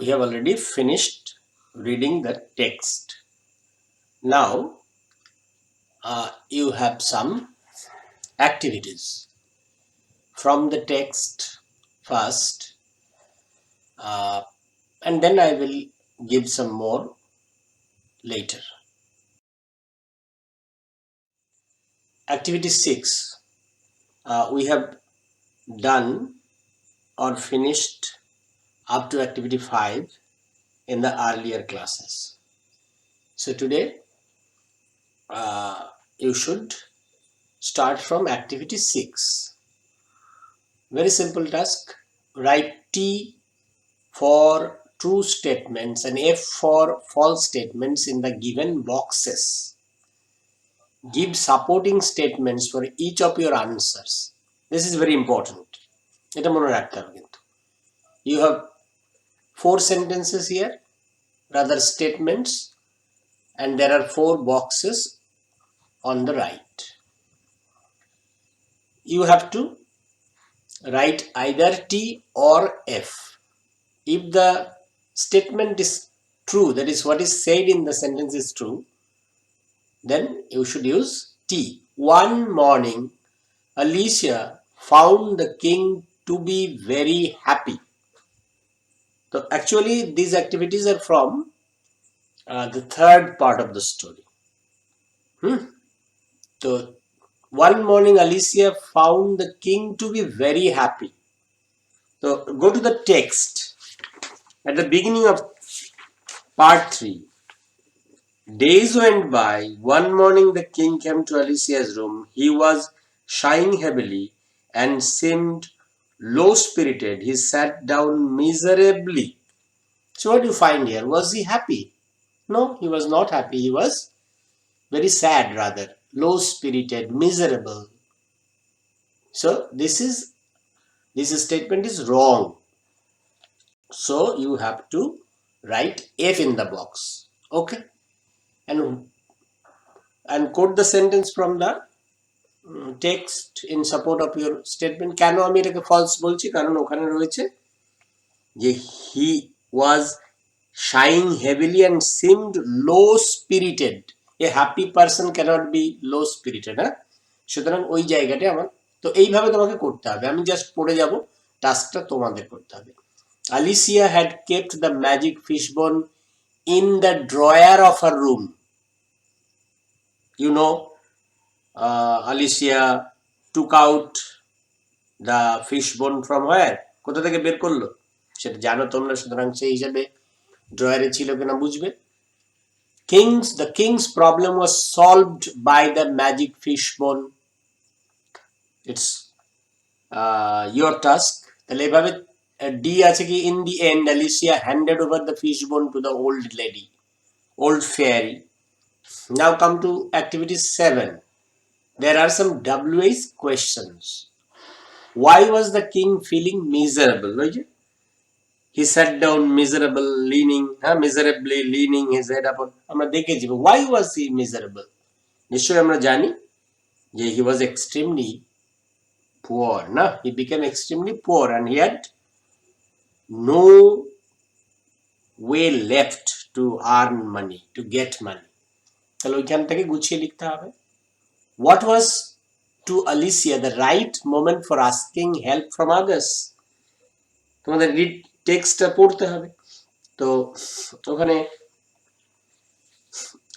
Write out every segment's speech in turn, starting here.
we have already finished reading the text. Now you have some activities from the text first, and then I will give some more later. Activity 6, we have done or finished up to activity 5 in the earlier classes. So today you should start from activity 6. Very simple task. Write T for true statements and F for false statements in the given boxes. Give supporting statements for each of your answers. This is very important. এটা মনে রাখতে হবে কিন্তু. You have 4 sentences here, rather statements, and there are 4 boxes on the right. You have to write either T or F. If the statement is true, that is what is said in the sentence is true, then you should use T. One morning, Alicia found the king to be very happy. So actually these activities are from the third part of the story. So one morning Alicia found the king to be very happy. So go to the text at the beginning of part 3. Days went by. One morning the king came to Alicia's room. He was sighing heavily and seemed low-spirited. He sat down miserably. So what do you find here? Was he happy? No, he was not happy. He was very sad, rather. Low-spirited, miserable. So this statement is wrong. So you have to write F in the box. Okay? And quote the sentence from the text in support of your statement. কেন আমি এটাকে false বলছি? কারণ ওখানে রয়েছে যে he was sighing heavily and seemed low spirited. A happy person cannot be low spirited. সুতরাং ওই জায়গাটা আমার, তো এইভাবে তোমাকে করতে হবে. আমি জাস্ট পড়ে যাব, টাস্কটা তোমাদের করতে হবে. Alicia had kept the magic fishbone in the drawer of her room. You know, Alicia took out the fishbone from where? কোথা থেকে বের করলো সেটা জানো তোমরা, সুতরাং সেই হিসাবে ড্রয়ারে ছিল কিনা বুঝবে. The king's problem was solved by the magic fishbone. It's your task. তাহলে এভাবে D আছে কি, in the end Alicia handed over the fishbone to the old fairy. Now come to activity 7. There are some WH questions. Why was the king feeling miserable? He sat down miserably leaning his head upon. আমরা দেখেছি. Why was he miserable? নিশ্চয়ই আমরা জানি যে he was extremely poor. He became extremely poor and he had no way left to earn money, to get money. তাহলে ওইখান থেকে গুছিয়ে লিখতে হবে. What was to Alicia the right moment for asking help from others? তোমাদের read টেক্সটটা পড়তে হবে. তো ওখানে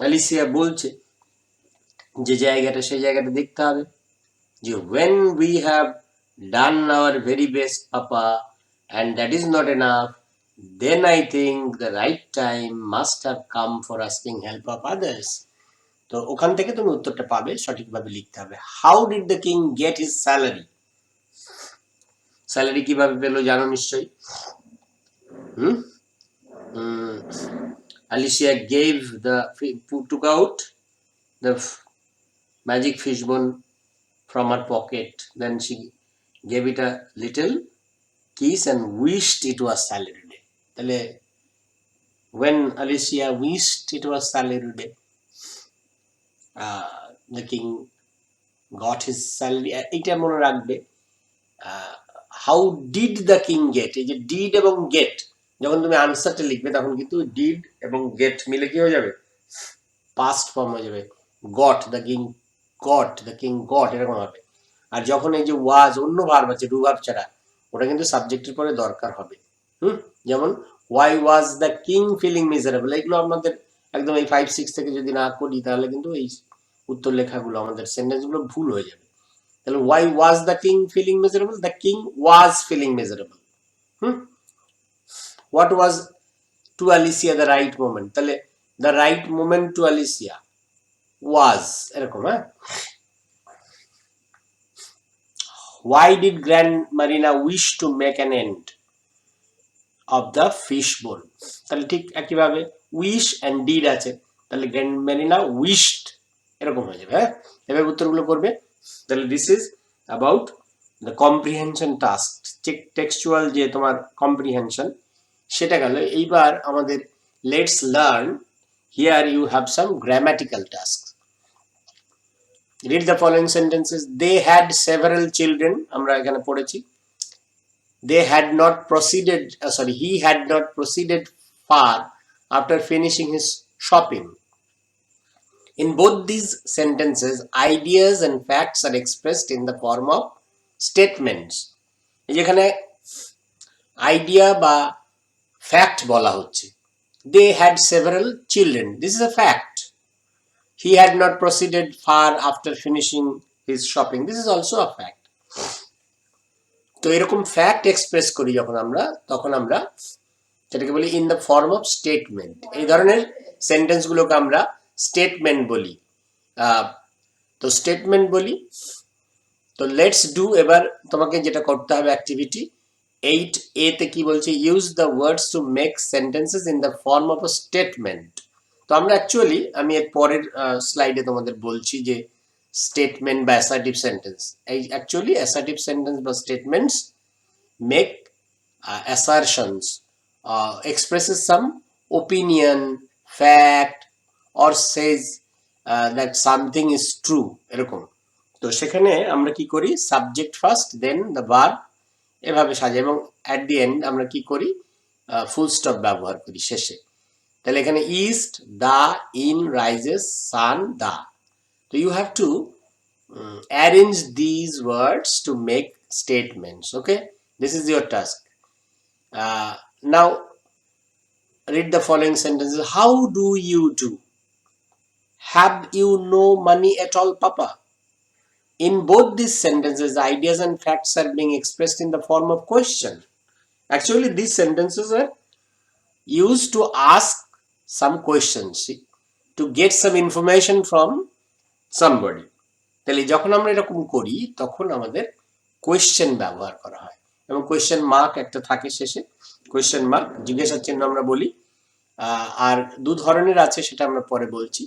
অ্যালিসিয়া বলছে যে জায়গাটা, সেই জায়গাটা দেখতে হবে যে when we have done our very best papa and that is not enough, then I think the right time must have come for asking help of others. তো ওখান থেকে তুমি উত্তরটা পাবে, সঠিকভাবে লিখতে হবে. How did the king get his salary? Salary কিভাবে পেলো জানো নিশ্চয়ই. Alicia took out the magic fishbone from her pocket. Then she gave it a little kiss and wished it was salary day. তাহলে when Alicia wished it was salary day, the king got his salary. এটা মনে রাখবে. How did the king get? এই যে did এবং get যখন তুমি আনসারটা লিখবে তখন কিন্তু ডিড এবং গেট মিলে কি হয়ে যাবে, পাস্ট ফর্ম হয়ে যাবে, got the king, got the king goat, এরকম হবে। আর যখন এই যে ওয়াজ অন্য ভার্ব আছে ডু ভার্ব ছাড়া, ওটা কিন্তু সাবজেক্টের পরে দরকার হবে। যেমন why was the king feeling miserable, এগুলো আমাদের একদম এই 5-6 থেকে যদি না করি তাহলে কিন্তু এই উত্তর লেখাগুলো আমাদের সেন্টেন্সগুলো ভুল হয়ে যাবে। তাহলে why was the king feeling miserable, the king was feeling miserable. What was to Alicia the right moment, তাহলে the right moment to Alicia was, এরকম। হ্যাঁ, why did Grand Marina wish to make an end of the fishbowl, তাহলে ঠিক একইভাবে wish and did আছে, তাহলে grand Marina wished, এরকম হয়ে যাবে। হ্যাঁ, এভাবে উত্তরগুলো করবে। তাহলে this is about the comprehension task, textual যে তোমার কম্প্রিহেনশন সেটা গেল। এইবার আমাদের let's learn, here you have some grammatical task. Read the following sentences. They had several children, আমরা এখানে পড়েছি। They had not proceeded, he had not proceeded far after finishing his shopping. In both these sentences, ideas and facts are expressed in the form of statements. যেখানে idea বা fact বলা হচ্ছে। They had several children. This is a fact. He had not proceeded far after finishing his shopping. This is also a fact. তো এরকম fact express করি যখন আমরা, তখন আমরা সেটাকে বলি in the form of statement. এই ধরনের সেন্টেন্সগুলোকে আমরা স্টেটমেন্ট বলি। তো স্টেটমেন্ট বলি। তো লেটস ডু, এবার তোমাকে যেটা করতে হবে অ্যাক্টিভিটি 8A তে কি বলছে, use the words to make sentences in the form of a statement. তো আমরা অ্যাকচুয়ালি, আমি এর পরের স্লাইডে তোমাদের বলছি যে স্টেটমেন্ট বা অ্যাসার্টিভ সেন্টেন্স, এই অ্যাকচুয়ালি অ্যাসার্টিভ সেন্টেন্স বা statements make assertions, expresses some opinion, fact, or says that something is true, এরকম। তো সেখানে আমরা কি করি, subject first then the verb, এভাবে সাজাই, এবং অ্যাট দি এন্ড আমরা কি করি, ফুল স্টপ ব্যবহার করি শেষে। তাহলে এখানে east, the, in, rises, sun, the. তো you have to arrange these words to make statements. Okay, this is your task. Now read the following sentences. How do you do? Have you no money at all, Papa? In both these sentences, ideas and facts are being expressed in the form of question. Actually, these sentences are used to ask some questions, to get some information from somebody. তাহলে যখন আমরা এরকম করি তখন আমাদের question ব্যবহার করা হয়, এবং কোয়েশ্চেন মার্ক একটা থাকে শেষে, কোয়েশ্চেন মার্ক, জিজ্ঞাসার চিহ্ন আমরা বলি। আর দু ধরনের আছে, সেটা আমরা পরে বলছি।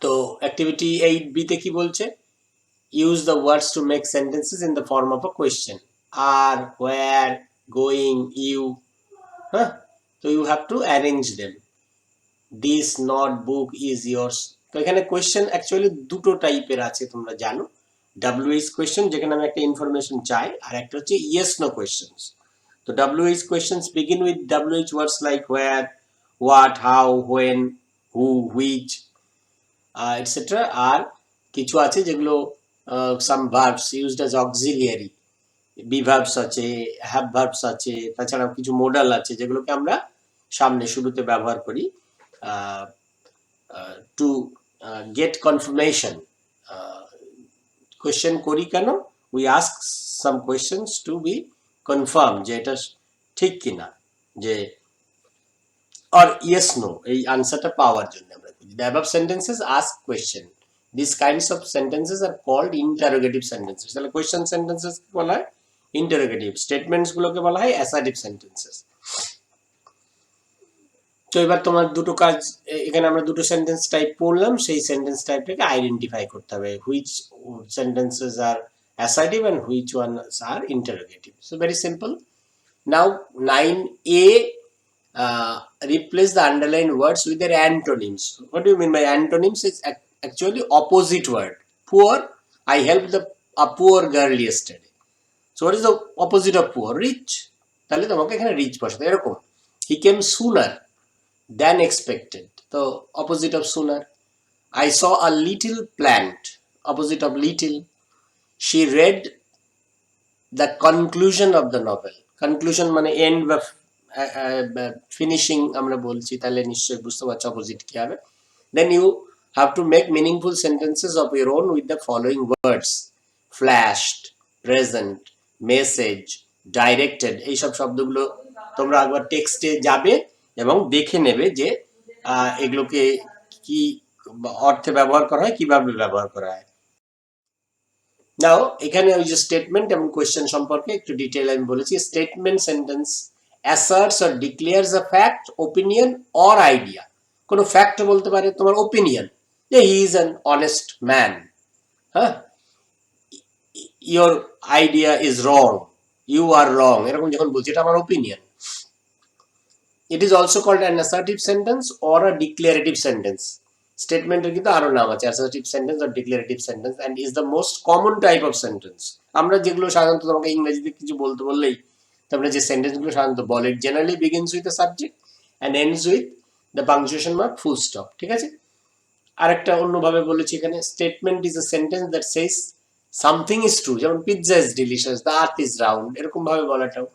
তো অ্যাক্টিভিটি 8B তে কি বলছে, use the words to make sentences in the form of a question. Are, where, going, you. হ্যাঁ, তো you have to arrange them. This not book is yours. তো এখানে কোয়েশ্চেন অ্যাকচুয়ালি দুটো টাইপের আছে, তোমরা জানো। WH কোয়েশ্চেন, যেখানে আমি একটা ইনফরমেশন চাই, আর একটা হচ্ছে ইয়েস নো কোয়েশ্চেন্স। তো WH questions begin with WH words like where, what, how, when, who, which, etcetera. আর কিছু আছে যেগুলো some verbs used as auxiliary, be verbs আছে, হ্যাভ ভার্বস আছে, তাছাড়াও কিছু মোডাল আছে যেগুলোকে আমরা সামনে শুরুতে ব্যবহার করি টু গেট কনফার্মেশন। কোয়েশ্চেন করি কেন, we ask some questions to B confirm যে এটা ঠিক কিনা, যে or yes no, এই আনসারটা পাওয়ার জন্য আমরা করি। The above sentences ask question. These kinds of sentences are called interrogative sentences. তাহলে question sentences কে বলা হয় interrogative, statements গুলোকে বলা হয় assertive sentences. তো এবার তোমার দুটো কাজ, এখানে আমরা দুটো সেন্টেন্স টাইপ পড়লাম, সেই সেন্টেন্স টাইপটাকে আইডেন্টিফাই করতে হবে, which sentences are assertive and which ones are interrogative. So very simple. Now 9A, replace the underlined words with their antonyms. What do you mean by antonyms? It's actually opposite word. Poor, I helped a poor girl yesterday. So what is the opposite of poor? Rich. তাহলে তোমাকে এখানে rich বসাতে। এরকম he came sooner than expected, তো opposite of sooner. I saw a little plant, opposite of little. She read the conclusion of the novel. Conclusion মানে end বা finishing আমরা বলছি, তাহলে নিশ্চয়ই বুঝতে পারছো অপোজিট কি হবে। Then you have to make meaningful sentences of your own with the following words: flashed, present, message, directed. এইসব শব্দগুলো তোমরা একবার টেক্সটে যাবে এবং দেখে নেবে যে এগুলোকে কি অর্থে ব্যবহার করা হয়, কিভাবে ব্যবহার করা হয়। নাও এখানে ওই যে স্টেটমেন্ট এবং কোয়েশ্চেন সম্পর্কে একটু ডিটেইল আমি বলেছি। Statement sentence asserts or declares a fact, opinion or idea. কোনো ফ্যাক্ট বলতে পারে, তোমার ওপিনিয়ন যে he is an honest man, হ্যাঁ, your idea is wrong, you are wrong, এরকম যখন বলছি এটা আমার opinion. It is also called an assertive sentence or a declarative sentence. স্টেটমেন্টের কিন্তু আরো নাম আছে, অ্যাসার্টিভ সেন্টেন্স আর declarative sentence, and is the most common type of sentence. আমরা যেগুলো সাধারণত তোমাকে ইংরেজিতে কিছু বলতে বললেই তোমরা যে সেন্টেন্সগুলো সাধারণত বলে, generally begins with the subject and ends with the punctuation mark, full stop, ঠিক আছে। আরেকটা অন্যভাবে বলেছি এখানে, statement is a sentence that says something is true, যেমন pizza is delicious, the earth is round, এরকম ভাবে বলাটাও।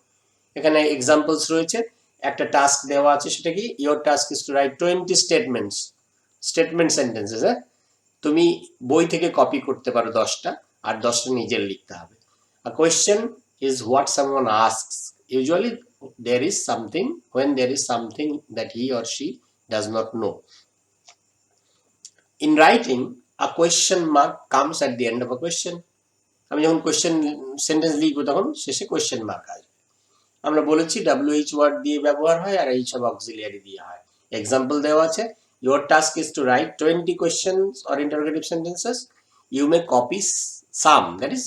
এখানে এক্সাম্পলস রয়েছে, একটা টাস্ক দেওয়া আছে, সেটা কি, your task is to write 20 statements, statement sentences. হ্যাঁ, তুমি বই থেকে কপি করতে পারো 10টা, আর 10টা নিজের লিখতে হবে। আ question is what someone asks, usually there is something, when there is something that he or she does not know. In writing, a question mark comes at the end of a question. আমি যখন question sentence লিখবো তখন শেষে question mark আসবে। আমরা বলেছি WH word দিয়ে ব্যবহার হয় আর এই সব অক্সিলিয়ারি দিয়ে হয়। এক্সাম্পল দেওয়া আছে, your task is to write 20 questions or interrogative sentences. You may copy some, that is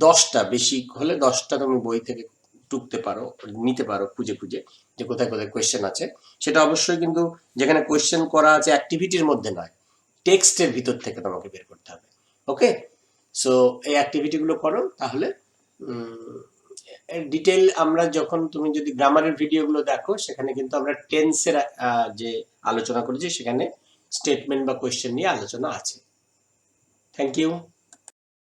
10টা, বেশি হলে 10টা তুমি বই থেকে টুকতে পারো, নিতে পারো খুঁজে খুঁজে যে কোথায় কোথায় কোয়েশ্চেন আছে। সেটা অবশ্যই কিন্তু যেখানে কোয়েশ্চেন করা আছে অ্যাক্টিভিটির মধ্যে নয়, টেক্সটের ভিতর থেকে তোমাকে বের করতে হবে। ওকে, সো এই অ্যাক্টিভিটিগুলো করো, তাহলে ডিটেইল আমরা যখন, তুমি যদি গ্রামারের ভিডিওগুলো দেখো সেখানে কিন্তু আমরা টেন্সের যে আলোচনা করেছি সেখানে স্টেটমেন্ট বা কোয়েশ্চেন নিয়ে আলোচনা আছে। Thank you.